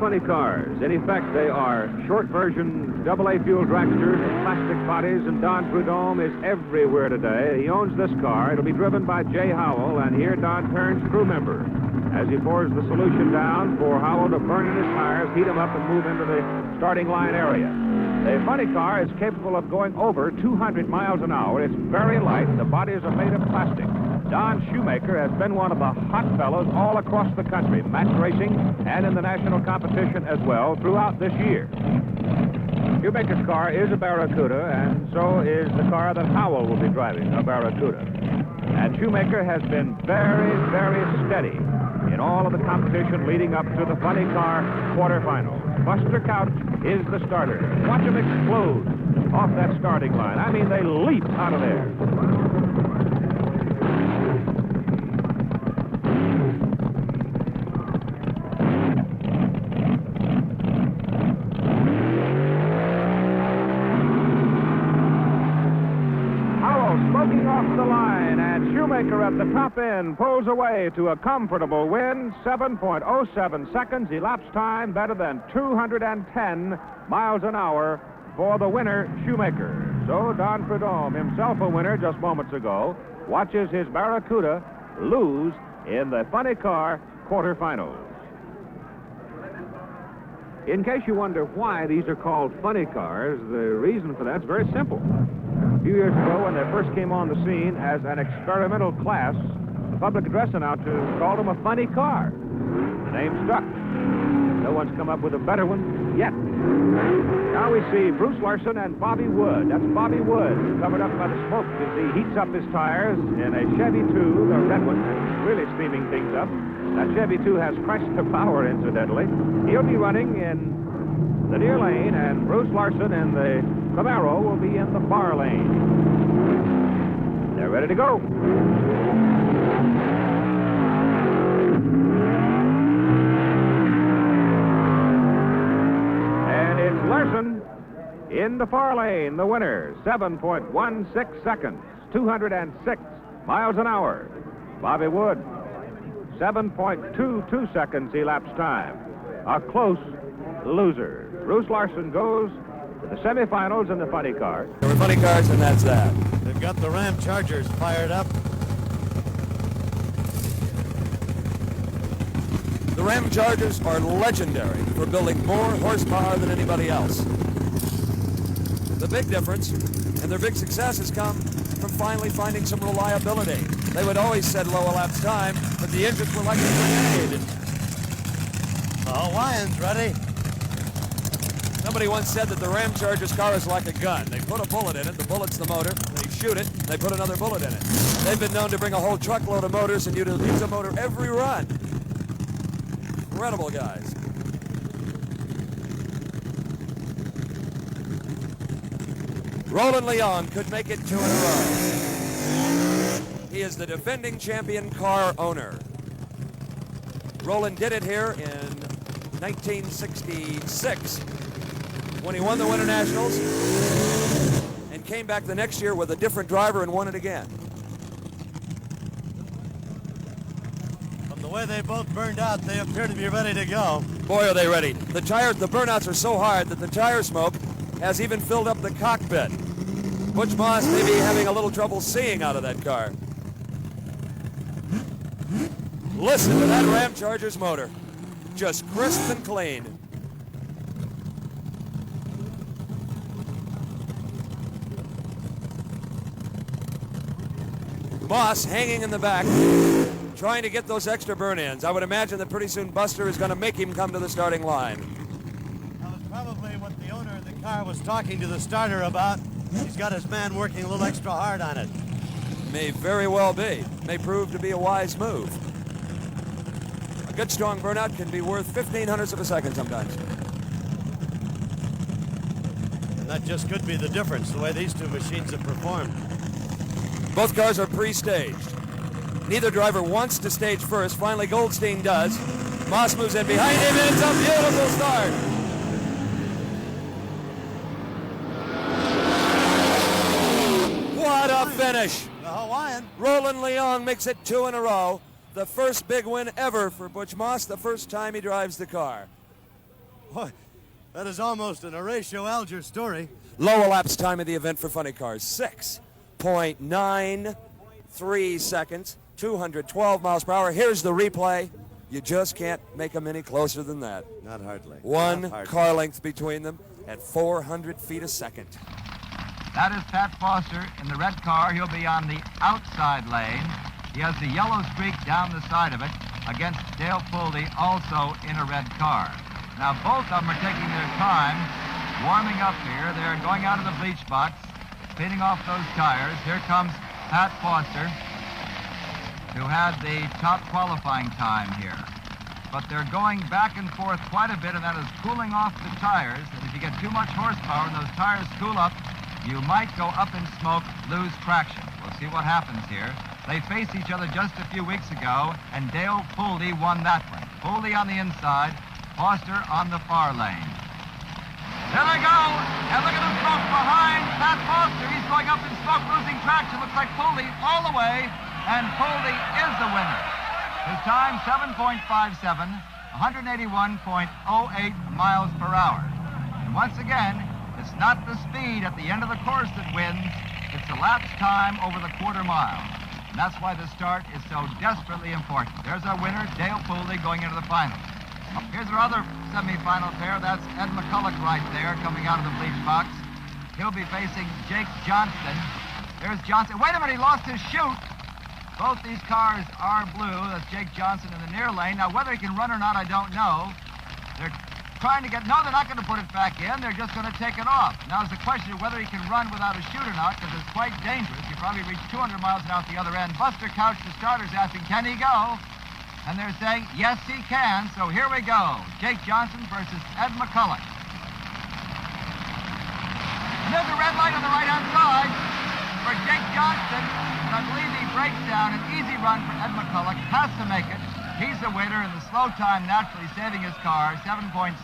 funny cars. In effect, they are short version AA fuel dragsters with plastic bodies, and Don Prudhomme is everywhere today. He owns this car. It'll be driven by Jay Howell, and here Don turns crew member as he pours the solution down for Howell to burn in his tires, heat them up, and move into the starting line area. The funny car is capable of going over 200 miles an hour. It's very light. The bodies are made of plastic. Don Shoemaker has been one of the hot fellows all across the country, match racing and in the national competition as well throughout this year. Shoemaker's car is a Barracuda, and so is the car that Howell will be driving, a Barracuda. And Shoemaker has been very, very steady in all of the competition leading up to the funny car quarterfinal. Buster Couch is the starter. Watch him explode off that starting line. I mean, they leap out of there. Smoking off the line, and Shoemaker at the top end pulls away to a comfortable win, 7.07 seconds, elapsed time better than 210 miles an hour for the winner, Shoemaker. So Don Prudhomme, himself a winner just moments ago, watches his Barracuda lose in the funny car quarterfinals. In case you wonder why these are called funny cars, the reason for that's very simple. A few years ago, when they first came on the scene as an experimental class, the public address announcer called them a funny car. The name stuck. No one's come up with a better one yet. Now we see Bruce Larson and Bobby Wood. That's Bobby Wood, covered up by the smoke as he heats up his tires in a Chevy 2, the red one, and really steaming things up. That Chevy 2 has crushed the power, incidentally. He'll be running in the near lane, and Bruce Larson and the Camaro will be in the far lane. They're ready to go. And it's Larson in the far lane, the winner, 7.16 seconds, 206 miles an hour. Bobby Wood, 7.22 seconds elapsed time. A close loser. Bruce Larson goes to the semifinals in the funny car. There were funny cars, and that's that. They've got the Ram Chargers fired up. The Ram Chargers are legendary for building more horsepower than anybody else. The big difference and their big success has come from finally finding some reliability. They would always set low elapsed time, but the engines were like a grenade. The Hawaiian's ready. Somebody once said that the Ram Charger's car is like a gun. They put a bullet in it, the bullet's the motor, they shoot it, they put another bullet in it. They've been known to bring a whole truckload of motors and use a motor every run. Incredible guys. Roland Leon could make it 2 in a row. He is the defending champion car owner. Roland did it here in 1966 when he won the Winternationals and came back the next year with a different driver and won it again. From the way they both burned out, they appear to be ready to go. Boy, are they ready. The burnouts are so hard that the tire smoke has even filled up the cockpit. Butch Moss may be having a little trouble seeing out of that car. Listen to that Ram Charger's motor. Just crisp and clean. Moss hanging in the back, trying to get those extra burn-ins. I would imagine that pretty soon Buster is going to make him come to the starting line. That was probably what the owner of the car was talking to the starter about. He's got his man working a little extra hard on it. May very well be. May prove to be a wise move. A good strong burnout can be worth 0.15 of a second sometimes. And that just could be the difference, the way these two machines have performed. Both cars are pre-staged. Neither driver wants to stage first. Finally, Goldstein does. Moss moves in behind him, and it's a beautiful start. What a finish. The Hawaiian. Roland Leon makes it 2 in a row. The first big win ever for Butch Moss, the first time he drives the car. Boy, that is almost an Horatio Alger story. Low elapsed time of the event for funny cars, 6.93 seconds, 212 miles per hour. Here's the replay. You just can't make them any closer than that. Not hardly. One Not hardly. car length between them at 400 feet a second. That is Pat Foster in the red car. He'll be on the outside lane. He has the yellow streak down the side of it against Dale Pulte, also in a red car. Now, both of them are taking their time, warming up here. They're going out of the bleach box, cleaning off those tires. Here comes Pat Foster, who had the top qualifying time here. But they're going back and forth quite a bit, and that is cooling off the tires. And if you get too much horsepower and those tires cool up, you might go up in smoke, lose traction. We'll see what happens here. They faced each other just a few weeks ago, and Dale Pulte won that one. Pulte on the inside, Foster on the far lane. There they go, and look at the smoke behind Pat Foster. He's going up in smoke, losing traction. Looks like Pulte all the way, and Pulte is the winner. His time, 7.57, 181.08 miles per hour. And once again, it's not the speed at the end of the course that wins, it's the lapse time over the quarter mile. And that's why the start is so desperately important. There's our winner, Dale Pulte, going into the finals. Here's our other semifinal pair. That's Ed McCulloch right there, coming out of the bleach box. He'll be facing Jake Johnston. There's Johnston. Wait a minute, he lost his chute. Both these cars are blue. That's Jake Johnston in the near lane. Now, whether he can run or not, I don't know. They're trying to get... No, they're not going to put it back in. They're just going to take it off. Now, it's a question of whether he can run without a chute or not, because it's quite dangerous. You probably reach 200 miles an hour at the other end. Buster Couch, the starter's asking, can he go? And they're saying, yes, he can. So here we go. Jake Johnson versus Ed McCulloch. And there's a red light on the right-hand side for Jake Johnston. And I believe he breaks down. An easy run for Ed McCulloch. Has to make it. He's the winner in the slow time, naturally saving his car, 7.79.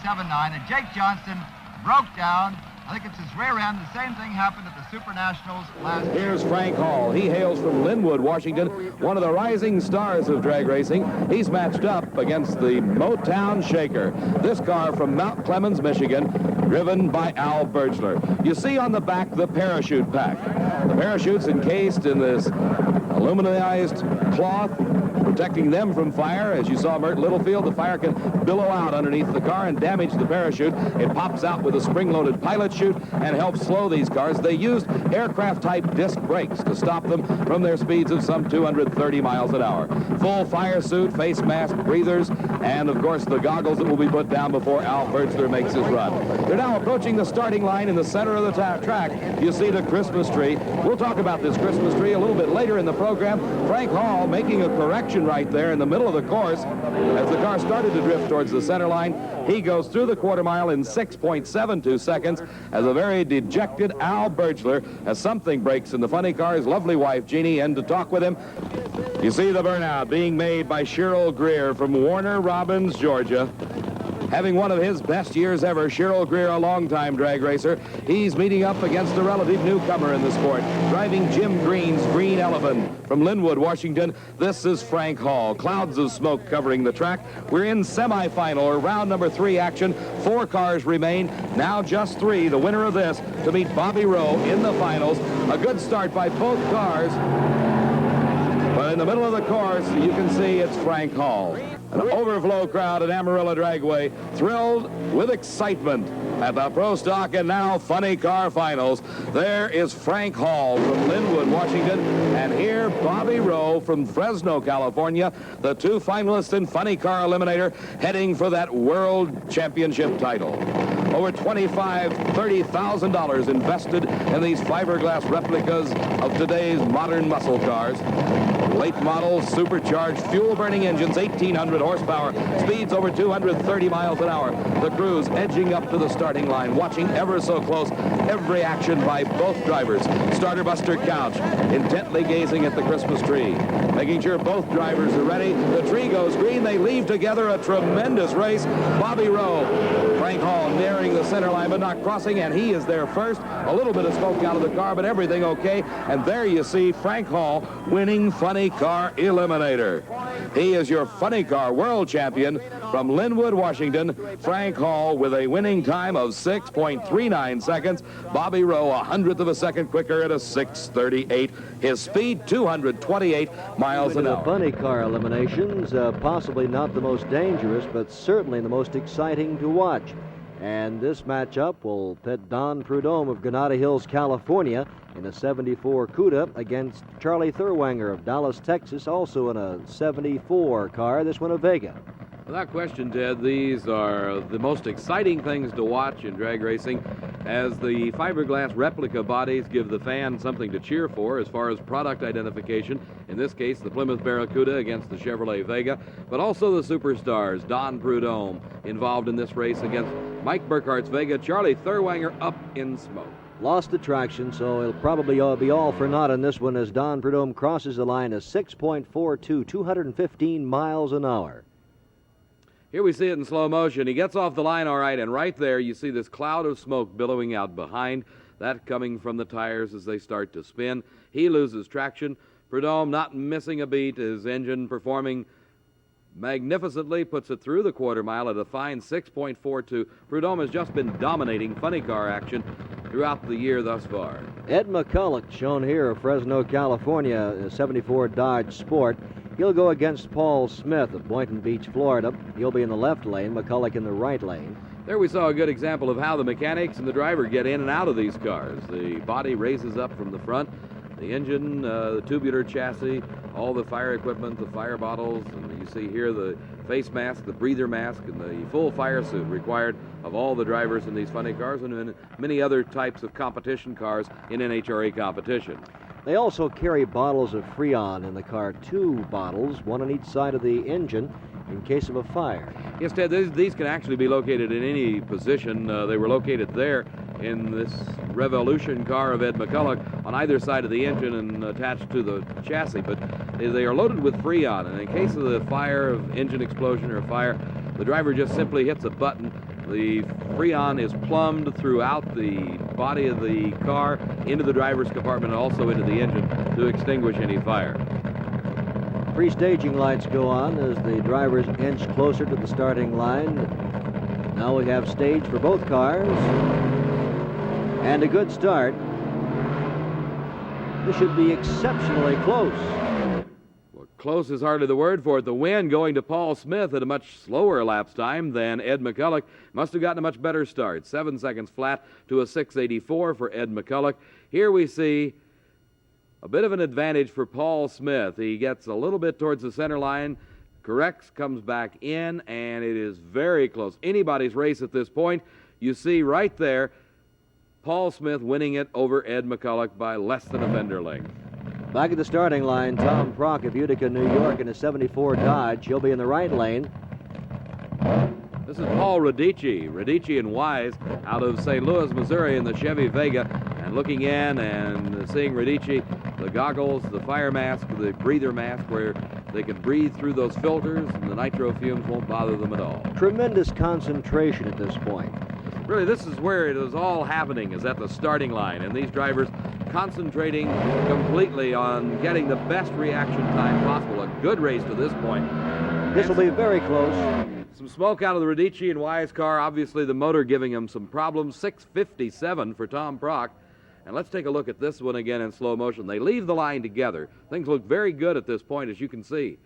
And Jake Johnston broke down. I think it's his rear end. The same thing happened at the Super Nationals last year. Here's Frank Hall. He hails from Linwood, Washington, one of the rising stars of drag racing. He's matched up against the Motown Shaker. This car from Mount Clemens, Michigan, driven by Al Bergler. You see on the back the parachute pack. The parachute's encased in this aluminized cloth, protecting them from fire. As you saw Mert Littlefield, the fire can billow out underneath the car and damage the parachute. It pops out with a spring-loaded pilot chute and helps slow these cars. They used aircraft-type disc brakes to stop them from their speeds of some 230 miles an hour. Full fire suit, face mask, breathers, and of course the goggles that will be put down before Al Bergler makes his run. They're now approaching the starting line in the center of the track. You see the Christmas tree. We'll talk about this Christmas tree a little bit later in the program. Frank Hall making a correction right there in the middle of the course. As the car started to drift towards the center line, he goes through the quarter mile in 6.72 seconds as a very dejected Al Bergler, as something breaks in the funny car. His lovely wife, Jeannie, in to talk with him. You see the burnout being made by Cheryl Greer from Warner Robins, Georgia. Having one of his best years ever, Cheryl Greer, a longtime drag racer. He's meeting up against a relative newcomer in the sport, driving Jim Green's Green Elephant from Linwood, Washington. This is Frank Hall. Clouds of smoke covering the track. We're in semifinal, or round number 3 action. 4 cars remain. Now just 3. The winner of this to meet Bobby Rowe in the finals. A good start by both cars. But in the middle of the course, you can see it's Frank Hall. An overflow crowd at Amarillo Dragway, thrilled with excitement at the Pro Stock and now Funny Car Finals. There is Frank Hall from Linwood, Washington, and here Bobby Rowe from Fresno, California, the 2 finalists in Funny Car Eliminator, heading for that World Championship title. Over $25,000-$30,000 invested in these fiberglass replicas of today's modern muscle cars. Late model, supercharged, fuel-burning engines, 1,800 horsepower, speeds over 230 miles an hour. The crews edging up to the starting line, watching ever so close every action by both drivers. Starter Buster Couch intently gazing at the Christmas tree, making sure both drivers are ready. The tree goes green. They leave together, a tremendous race. Bobby Rowe Frank Hall nearing the center line, but not crossing, and he is there first. A little bit of smoke out of the car, but everything okay. And there you see Frank Hall winning Funny Car Eliminator. He is your Funny Car World Champion from Linwood, Washington. Frank Hall with a winning time of 6.39 seconds. Bobby Rowe, 100th of a second quicker at a 6:38. His speed, 228 miles an hour. The Funny Car eliminations, possibly not the most dangerous, but certainly the most exciting to watch. And this matchup will pit Don Prudhomme of Granada Hills, California, in a 74 CUDA against Charlie Thurwanger of Dallas, Texas, also in a 74 car, this one a Vega. Without question, Ted, these are the most exciting things to watch in drag racing, as the fiberglass replica bodies give the fan something to cheer for as far as product identification. In this case, the Plymouth Barracuda against the Chevrolet Vega, but also the superstars, Don Prudhomme, involved in this race against Mike Burkhart's Vega. Charlie Thurwanger up in smoke. Lost the traction, so it'll probably be all for naught in this one as Don Prudhomme crosses the line at 6.42, 215 miles an hour. Here we see it in slow motion. He gets off the line all right, and right there you see this cloud of smoke billowing out behind, that coming from the tires as they start to spin. He loses traction. Prudhomme not missing a beat, his engine performing magnificently, puts it through the quarter mile at a fine 6.42. Prudhomme has just been dominating funny car action throughout the year thus far. Ed McCulloch, shown here of Fresno, California, a 74 Dodge Sport. He'll go against Paul Smith of Boynton Beach, Florida. He'll be in the left lane, McCulloch in the right lane. There we saw a good example of how the mechanics and the driver get in and out of these cars. The body raises up from the front, the engine, the tubular chassis, all the fire equipment, the fire bottles, and you see here the face mask, the breather mask, and the full fire suit required of all the drivers in these funny cars and in many other types of competition cars in NHRA competition. They also carry bottles of Freon in the car, 2 bottles, one on each side of the engine in case of a fire. Yes, Ted, these can actually be located in any position. They were located there in this Revolution car of Ed McCulloch on either side of the engine and attached to the chassis, but they are loaded with Freon, and in case of the fire, of engine explosion or fire, the driver just simply hits a button. The Freon is plumbed throughout the body of the car, into the driver's compartment, and also into the engine to extinguish any fire. Pre-staging lights go on as the drivers inch closer to the starting line. Now we have stage for both cars. And a good start. This should be exceptionally close. Well, close is hardly the word for it. The win going to Paul Smith at a much slower elapsed time than Ed McCulloch. Must have gotten a much better start. 7 seconds flat to a 6:84 for Ed McCulloch. Here we see a bit of an advantage for Paul Smith. He gets a little bit towards the center line, corrects, comes back in, and it is very close. Anybody's race at this point. You see right there, Paul Smith winning it over Ed McCulloch by less than a fender length. Back at the starting line, Tom Prock of Utica, New York in a 74 Dodge. He'll be in the right lane. This is Paul Radici and Wise out of St. Louis, Missouri in the Chevy Vega. And looking in and seeing Radici, the goggles, the fire mask, the breather mask where they can breathe through those filters and the nitro fumes won't bother them at all. Tremendous concentration at this point. Really, this is where it is all happening, is at the starting line, and these drivers concentrating completely on getting the best reaction time possible. A good race to this point. This will be very close. Some smoke out of the Radici and Wise car, obviously the motor giving him some problems. 6:57 for Tom Prock. And let's take a look at this one again in slow motion. They leave the line together. Things look very good at this point, as you can see.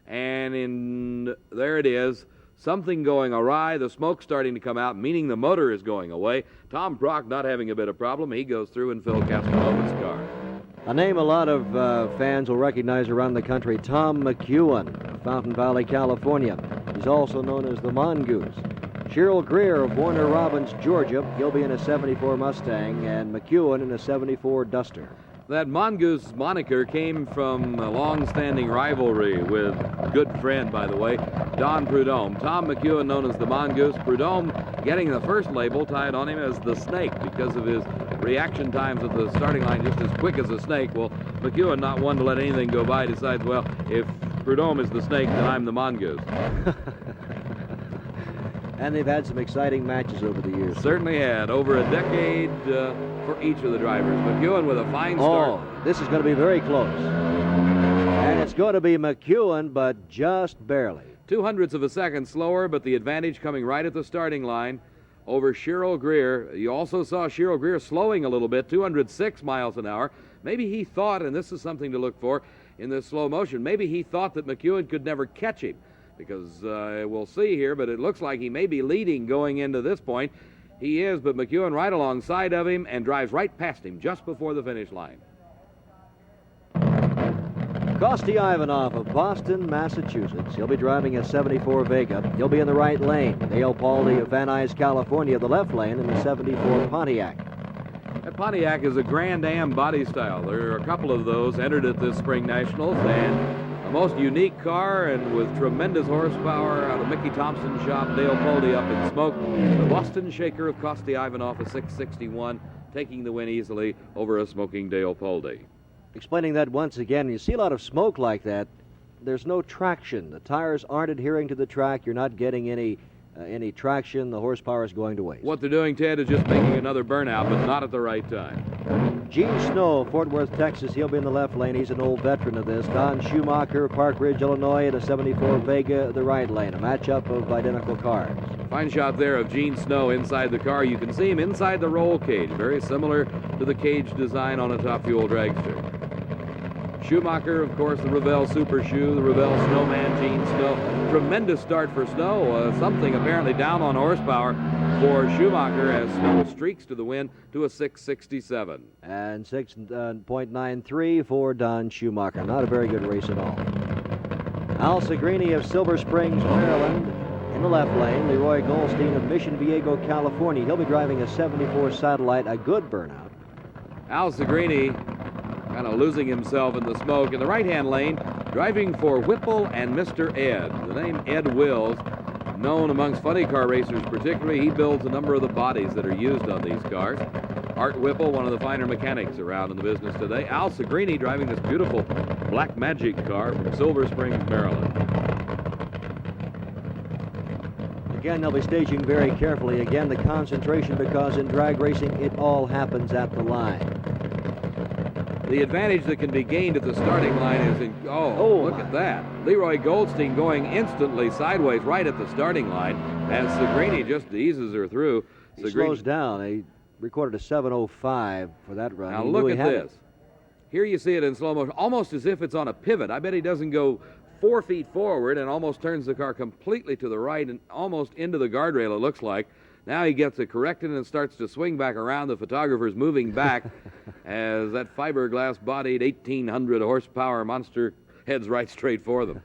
And there it is. Something going awry, the smoke starting to come out, meaning the motor is going away. Tom Prock not having a bit of problem. He goes through in Phil Castanova's car. A name a lot of fans will recognize around the country, Tom McEwen, Fountain Valley, California. He's also known as the Mongoose. Cheryl Greer of Warner Robins, Georgia. He'll be in a 74 Mustang, and McEwen in a 74 Duster. That Mongoose moniker came from a long-standing rivalry with good friend, by the way, Don Prudhomme. Tom McEwen known as the Mongoose. Prudhomme getting the first label tied on him as the Snake because of his reaction times at the starting line just as quick as a snake. Well, McEwen, not one to let anything go by, decides, well, if Prudhomme is the Snake, then I'm the Mongoose. And they've had some exciting matches over the years. Certainly had. Over a decade for each of the drivers. McEwen with a fine start. Oh, this is going to be very close. And it's going to be McEwen, but just barely. 0.02 of a second slower, but the advantage coming right at the starting line over Sherrill Greer. You also saw Sherrill Greer slowing a little bit, 206 miles an hour. Maybe he thought, and this is something to look for in this slow motion, maybe he thought that McEwen could never catch him, because we'll see here, but it looks like he may be leading going into this point. He is, but McEwen right alongside of him and drives right past him just before the finish line. Kosti Ivanov of Boston, Massachusetts. He'll be driving a 74 Vega. He'll be in the right lane. Dale Paldy of Van Nuys, California, the left lane in the 74 Pontiac. That Pontiac is a Grand Am body style. There are a couple of those entered at this Spring Nationals, and a most unique car and with tremendous horsepower out of Mickey Thompson's shop. Dale Paldy up in smoke. The Boston Shaker of Kosti Ivanov, a 661, taking the win easily over a smoking Dale Paldy. Explaining that once again, you see a lot of smoke like that, there's no traction. The tires aren't adhering to the track. You're not getting any traction. The horsepower is going to waste. What they're doing, Ted, is just making another burnout, but not at the right time. Gene Snow, Fort Worth, Texas. He'll be in the left lane. He's an old veteran of this. Don Schumacher, Park Ridge, Illinois, in a 74 Vega, the right lane. A matchup of identical cars. Fine shot there of Gene Snow inside the car. You can see him inside the roll cage, very similar to the cage design on a Top Fuel dragster. Schumacher, of course, the Revell Super Shoe, the Revell Snowman, Gene Snow. Tremendous start for Snow. Something apparently down on horsepower for Schumacher as Snow streaks to the win to a 667. And 6.93 for Don Schumacher. Not a very good race at all. Al Segrini of Silver Springs, Maryland, in the left lane. Leroy Goldstein of Mission Viejo, California. He'll be driving a 74 Satellite, a good burnout. Al Segrini kind of losing himself in the smoke in the right-hand lane, driving for Whipple and Mr. Ed. The name Ed Wills, known amongst funny car racers particularly. He builds a number of the bodies that are used on these cars. Art Whipple, one of the finer mechanics around in the business today. Al Segrini driving this beautiful Black Magic car from Silver Springs, Maryland. Again, they'll be staging very carefully. Again, the concentration, because in drag racing, it all happens at the line. The advantage that can be gained at the starting line is look at that. Leroy Goldstein going instantly sideways right at the starting line as Segrini just eases her through. He slows down. He recorded a 7:05 for that run. Now look at this. Here you see it in slow motion, almost as if it's on a pivot. I bet he doesn't go 4 feet forward and almost turns the car completely to the right and almost into the guardrail, it looks like. Now he gets it corrected and starts to swing back around. The photographer's moving back as that fiberglass-bodied 1,800 horsepower monster heads right straight for them.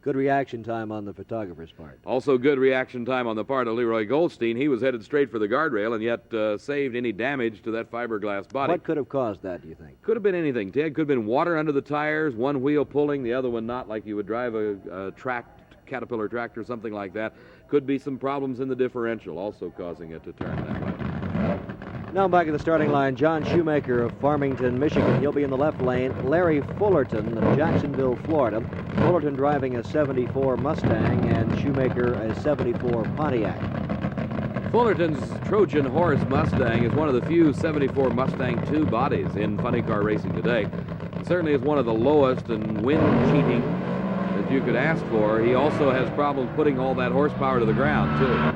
Good reaction time on the photographer's part. Also good reaction time on the part of Leroy Goldstein. He was headed straight for the guardrail and yet saved any damage to that fiberglass body. What could have caused that, do you think? Could have been anything, Ted. Could have been water under the tires, one wheel pulling, the other one not, like you would drive a Caterpillar tractor, something like that. Could be some problems in the differential, also causing it to turn that way. Now back at the starting line, John Shoemaker of Farmington, Michigan. He'll be in the left lane. Larry Fullerton of Jacksonville, Florida. Fullerton driving a 74 Mustang and Shoemaker a 74 Pontiac. Fullerton's Trojan Horse Mustang is one of the few 74 Mustang II bodies in funny car racing today. It certainly is one of the lowest and wind cheating that you could ask for. He also has problems putting all that horsepower to the ground, too.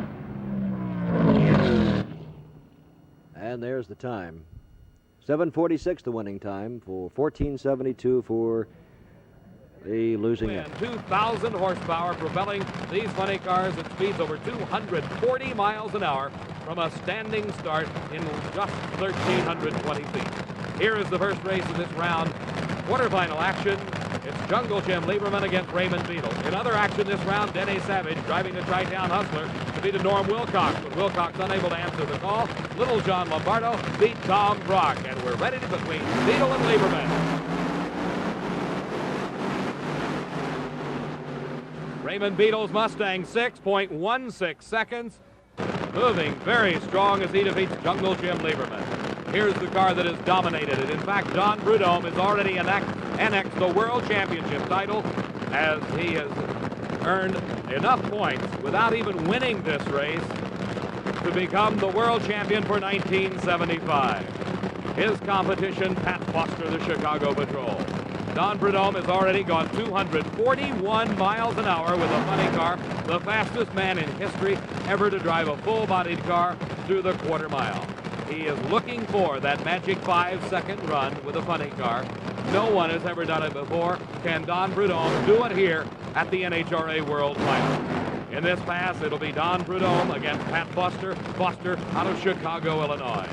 And there's the time. 7:46 the winning time for 14:72 for the losing end. 2,000 horsepower propelling these funny cars at speeds over 240 miles an hour from a standing start in just 1,320 feet. Here is the first race of this round. Quarterfinal action. It's Jungle Jim Lieberman against Raymond Beadle. In other action this round, Denny Savage driving the Tri-Town Hustler to beat Norm Wilcox, but Wilcox unable to answer the call. Little John Lombardo beat Tom Brock, and we're ready between Beadle and Lieberman. Raymond Beadle's Mustang, 6.16 seconds, moving very strong as he defeats Jungle Jim Lieberman. Here's the car that has dominated it. In fact, Don Prudhomme has already annexed the World Championship title as he has earned enough points without even winning this race to become the world champion for 1975. His competition, Pat Foster, the Chicago Patrol. Don Prudhomme has already gone 241 miles an hour with a funny car, the fastest man in history ever to drive a full-bodied car through the quarter mile. He is looking for that magic 5-second run with a funny car. No one has ever done it before. Can Don Prudhomme do it here at the NHRA World Final? In this pass, it'll be Don Prudhomme against Pat Foster. Foster out of Chicago, Illinois.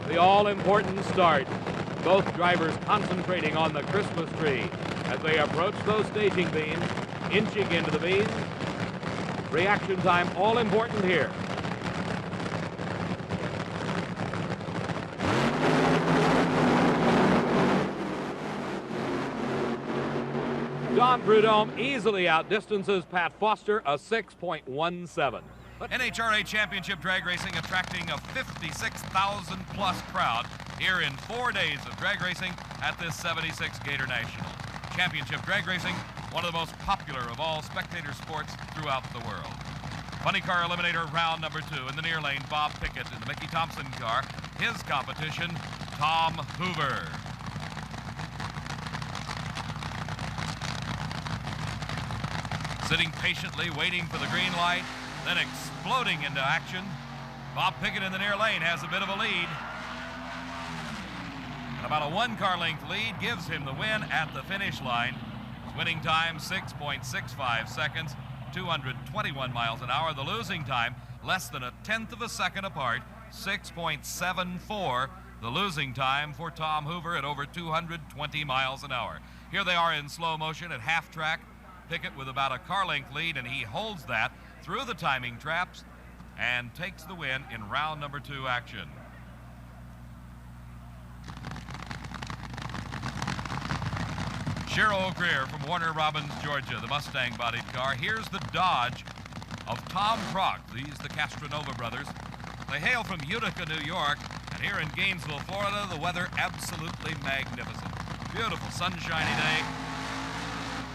The all-important start. Both drivers concentrating on the Christmas tree as they approach those staging beams, inching into the beams. Reaction time, all important here. Don Prudhomme easily outdistances Pat Foster, a 6.17. NHRA Championship drag racing attracting a 56,000 plus crowd here in 4 days of drag racing at this 76 Gatornational. Championship drag racing, one of the most popular of all spectator sports throughout the world. Funny car eliminator round number 2 in the near lane, Bob Pickett in the Mickey Thompson car. His competition, Tom Hoover. Sitting patiently, waiting for the green light, then exploding into action. Bob Pickett in the near lane has a bit of a lead. And about a 1-car length lead gives him the win at the finish line. His winning time, 6.65 seconds, 221 miles an hour. The losing time, less than a 1/10 of a second apart, 6.74. The losing time for Tom Hoover at over 220 miles an hour. Here they are in slow motion at half track. Pickett with about a car length lead, and he holds that through the timing traps and takes the win in round number 2 action. Cheryl Greer from Warner Robins, Georgia, the Mustang-bodied car. Here's the Dodge of Tom Prock. These the Castronova brothers. They hail from Utica, New York, and here in Gainesville, Florida, the weather absolutely magnificent. Beautiful sunshiny day.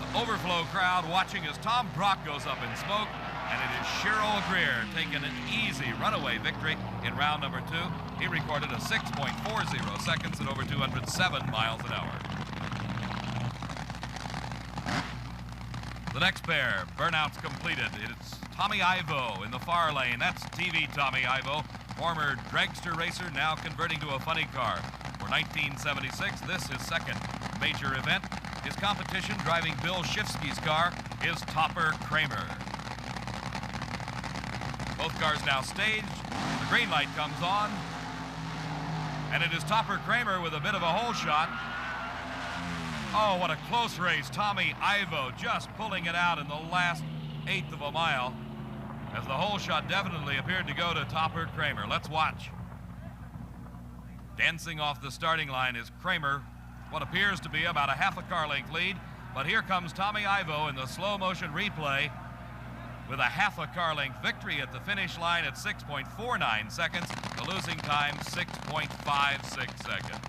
The overflow crowd watching as Tom Prock goes up in smoke, and it is Cheryl Greer taking an easy runaway victory in round number 2. He recorded a 6.40 seconds at over 207 miles an hour. The next pair, burnouts completed. It's Tommy Ivo in the far lane. That's TV Tommy Ivo, former dragster racer, now converting to a funny car. For 1976, this his second major event. His competition, driving Bill Shifsky's car, is Topper Kramer. Both cars now staged. The green light comes on, and it is Topper Kramer with a bit of a hole shot. Oh, what a close race. Tommy Ivo just pulling it out in the last 1/8 of a mile, as the hole shot definitely appeared to go to Topper Kramer. Let's watch. Dancing off the starting line is Kramer, what appears to be about a 1/2 a car length lead, but here comes Tommy Ivo in the slow motion replay with a 1/2 a car length victory at the finish line at 6.49 seconds. The losing time, 6.56 seconds.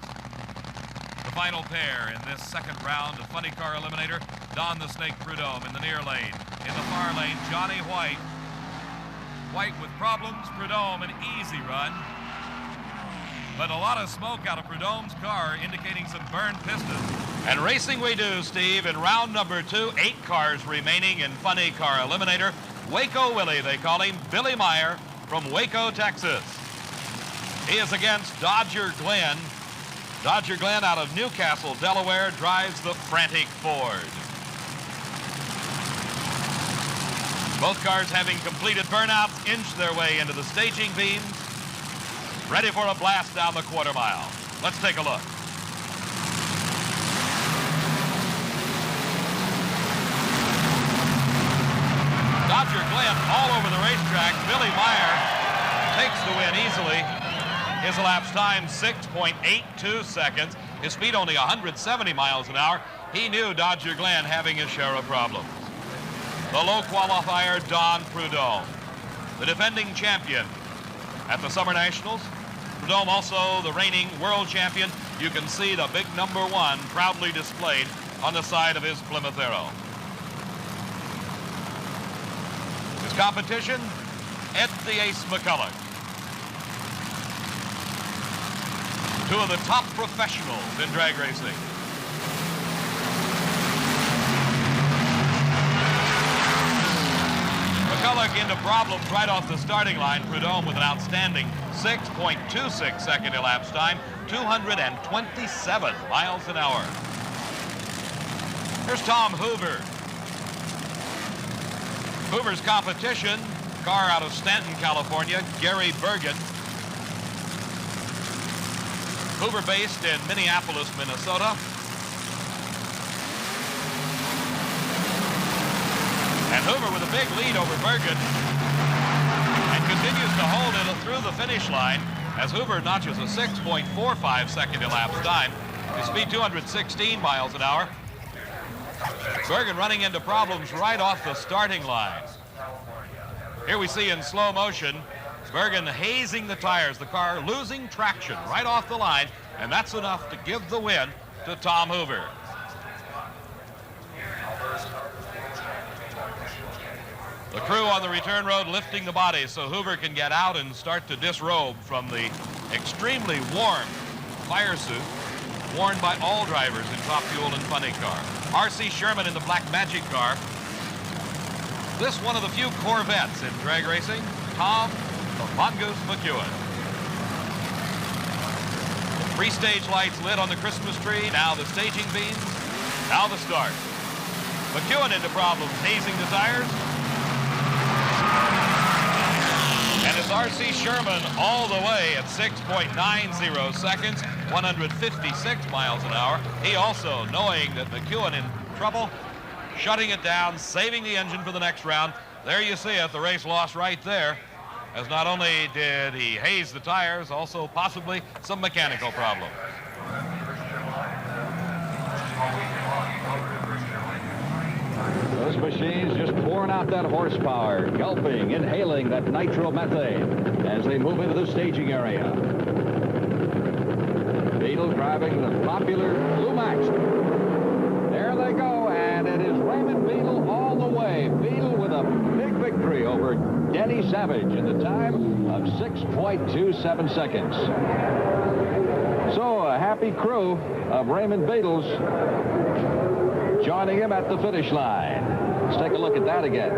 The final pair in this second round of Funny Car Eliminator, Don the Snake Prudhomme in the near lane. In the far lane, Johnny White. White with problems, Prudhomme an easy run. But a lot of smoke out of Prudhomme's car, indicating some burned pistons. And racing we do, Steve, in round number 2, 8 cars remaining in Funny Car Eliminator. Waco Willie, they call him, Billy Meyer from Waco, Texas. He is against Dodger Glenn. Dodger Glenn out of Newcastle, Delaware, drives the frantic Ford. Both cars, having completed burnouts, inch their way into the staging beams, ready for a blast down the quarter mile. Let's take a look. Dodger Glenn all over the racetrack. Billy Meyer takes the win easily. His elapsed time, 6.82 seconds. His speed only 170 miles an hour. He knew Dodger Glenn having his share of problems. The low qualifier, Don Prudhomme, the defending champion at the Summer Nationals. Prudhomme also the reigning world champion. You can see the big number 1 proudly displayed on the side of his Plymouth Arrow. His competition, Ed the Ace McCulloch. Two of the top professionals in drag racing. McCulloch into problems right off the starting line. Prudhomme with an outstanding 6.26 second elapsed time, 227 miles an hour. Here's Tom Hoover. Hoover's competition, car out of Stanton, California, Gary Bergen. Hoover based in Minneapolis, Minnesota. And Hoover with a big lead over Bergen and continues to hold it through the finish line as Hoover notches a 6.45 second elapsed time. His speed 216 miles an hour. Bergen running into problems right off the starting line. Here we see in slow motion Bergen hazing the tires, the car losing traction right off the line, and that's enough to give the win to Tom Hoover. The crew on the return road lifting the bodies so Hoover can get out and start to disrobe from the extremely warm fire suit worn by all drivers in Top Fuel and Funny Car. R.C. Sherman in the Black Magic car. This one of the few Corvettes in drag racing, Tom the Mongoose McEwen. Pre-stage lights lit on the Christmas tree, now the staging beams, now the start. McEwen into problems, hazing the tires. And it's R.C. Sherman all the way at 6.90 seconds, 156 miles an hour. He also, knowing that McEwen in trouble, shutting it down, saving the engine for the next round. There you see it, the race lost right there, as not only did he haze the tires, also possibly some mechanical problems. Those machines just pouring out that horsepower, gulping, inhaling that nitromethane as they move into the staging area. Beetle driving the popular Blue Max. There they go, and it is Raymond Beetle all the way. Beetle with a big victory over Denny Savage in the time of 6.27 seconds. So a happy crew of Raymond Beetles joining him at the finish line. Let's take a look at that again.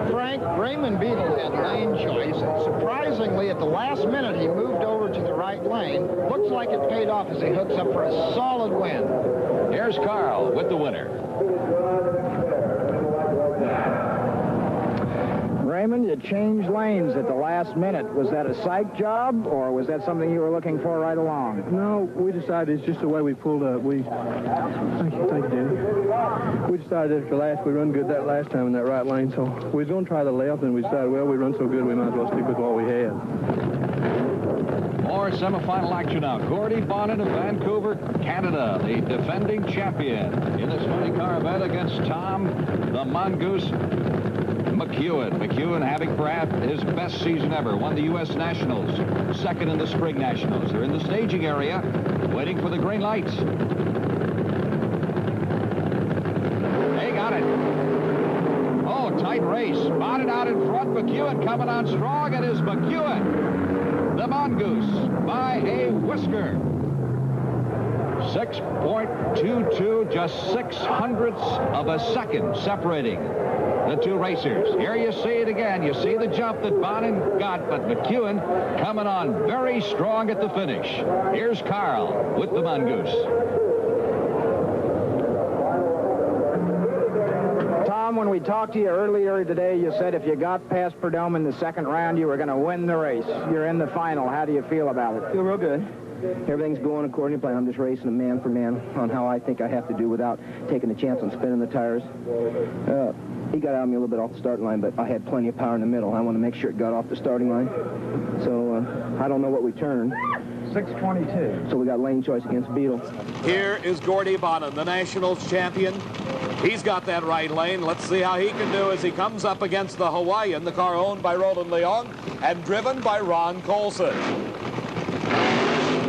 Frank, Raymond Beetle had lane choice, and surprisingly, at the last minute, he moved over to the right lane. Looks like it paid off as he hooks up for a solid win. Here's Carl with the winner. Raymond, you changed lanes at the last minute. Was that a psych job, or was that something you were looking for right along? No, we decided it's just the way we pulled up. Thank you, Danny. We decided after last, we run good that last time in that right lane, so we was going to try the left, and we decided, well, we run so good, we might as well stick with what we had. More semifinal action now. Gordy Bonnet of Vancouver, Canada, the defending champion in this funny car event against Tom the Mongoose McEwen. McEwen having perhaps his best season ever. Won the U.S. Nationals, second in the Spring Nationals. They're in the staging area, waiting for the green lights. They got it. Oh, tight race. Bonnet out in front. McEwen coming on strong. It is McEwen, the Mongoose, by a whisker. 6.22, just 600ths of a second separating the two racers. Here you see it again. You see the jump that Bonnet got, but McEwen coming on very strong at the finish. Here's Carl with the Mongoose. Tom, when we talked to you earlier today, you said if you got past Prudhomme in the second round, you were going to win the race. You're in the final. How do you feel about it? Feel real good. Everything's going according to plan. I'm just racing a man for man on how I think I have to do without taking a chance on spinning the tires. He got out of me a little bit off the starting line, but I had plenty of power in the middle. I want to make sure it got off the starting line. So I don't know what we turned. 6:22. So we got lane choice against Beetle. Here is Gordy Bonnet, the Nationals champion. He's got that right lane. Let's see how he can do as he comes up against the Hawaiian, the car owned by Roland Leong and driven by Ron Colson.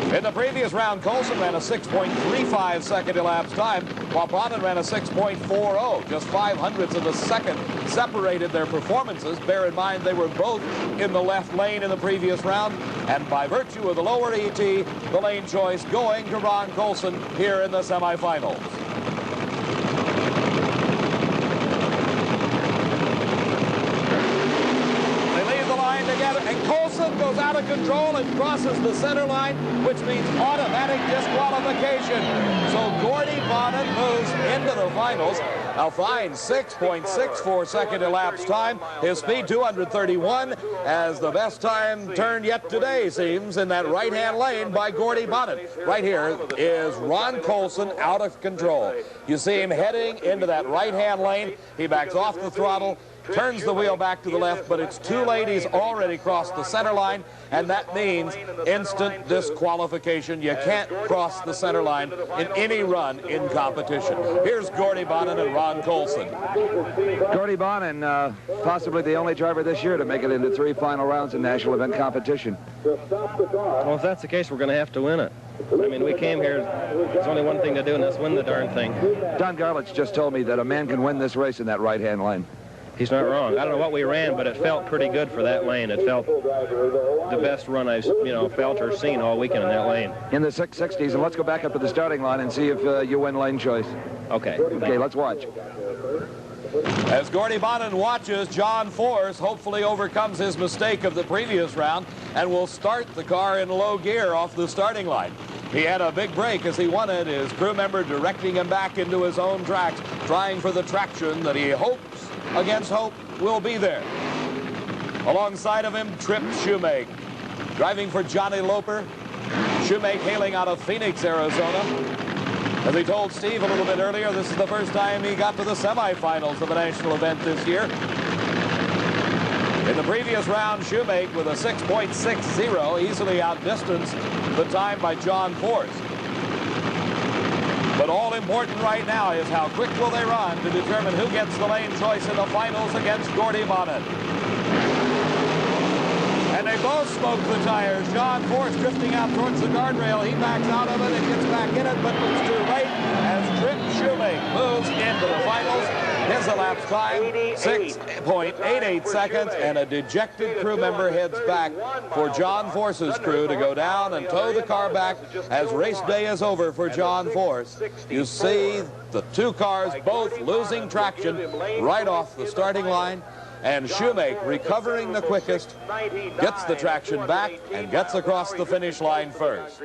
In the previous round, Colson ran a 6.35 second elapsed time. while Bonnet ran a 6.40. Just 0.05 of a second separated their performances. Bear in mind they were both in the left lane in the previous round, and by virtue of the lower ET, the lane choice going to Ron Colson here in the semifinals. Together, and Colson goes out of control and crosses the center line, which means automatic disqualification. So Gordy Bonnet moves into the finals. A fine 6.64 second elapsed time. His speed 231, as the best time turned yet today seems in that right-hand lane by Gordy Bonnet. Right here is Ron Colson out of control. You see him heading into that right-hand lane. He backs off the throttle, turns the wheel back to the left, but it's too late. He's already crossed the center line, and that means instant disqualification. You can't cross the center line in any run in competition. Here's Gordy Bonnet and Ron Colson. Gordy Bonnet, possibly the only driver this year to make it into 3 final rounds in national event competition. Well, if that's the case, we're going to have to win it. I mean, we came here, there's only one thing to do, and that's win the darn thing. Don Garlich just told me that a man can win this race in that right-hand lane. He's not wrong. I don't know what we ran, but it felt pretty good for that lane. It felt the best run I've felt or seen all weekend in that lane. In the 660s, and let's go back up to the starting line and see if you win lane choice. Okay. Okay, let's watch. As Gordy Bonnet watches, John Force hopefully overcomes his mistake of the previous round and will start the car in low gear off the starting line. He had a big break as he wanted his crew member directing him back into his own tracks, trying for the traction that he hopes against hope will be there. Alongside of him, Trip Shoemake. Driving for Johnny Loper. Shoemake hailing out of Phoenix, Arizona. As he told Steve a little bit earlier, this is the first time he got to the semifinals of a national event this year. In the previous round, Shoemake with a 6.60 easily outdistanced the time by John Force. But all important right now is how quick will they run to determine who gets the lane choice in the finals against Gordy Bonnet. And they both smoke the tires. John Force drifting out towards the guardrail. He backs out of it and gets back in it, but it's too late as Trip Shoemake moves into the finals. His elapsed time, 6.88 seconds, and a dejected crew member heads back for John Force's crew to go down and tow the car back as race day is over for John Force. You see the two cars both losing traction right off the starting line, and Shoemake, recovering the quickest, gets the traction back and gets across the finish line first.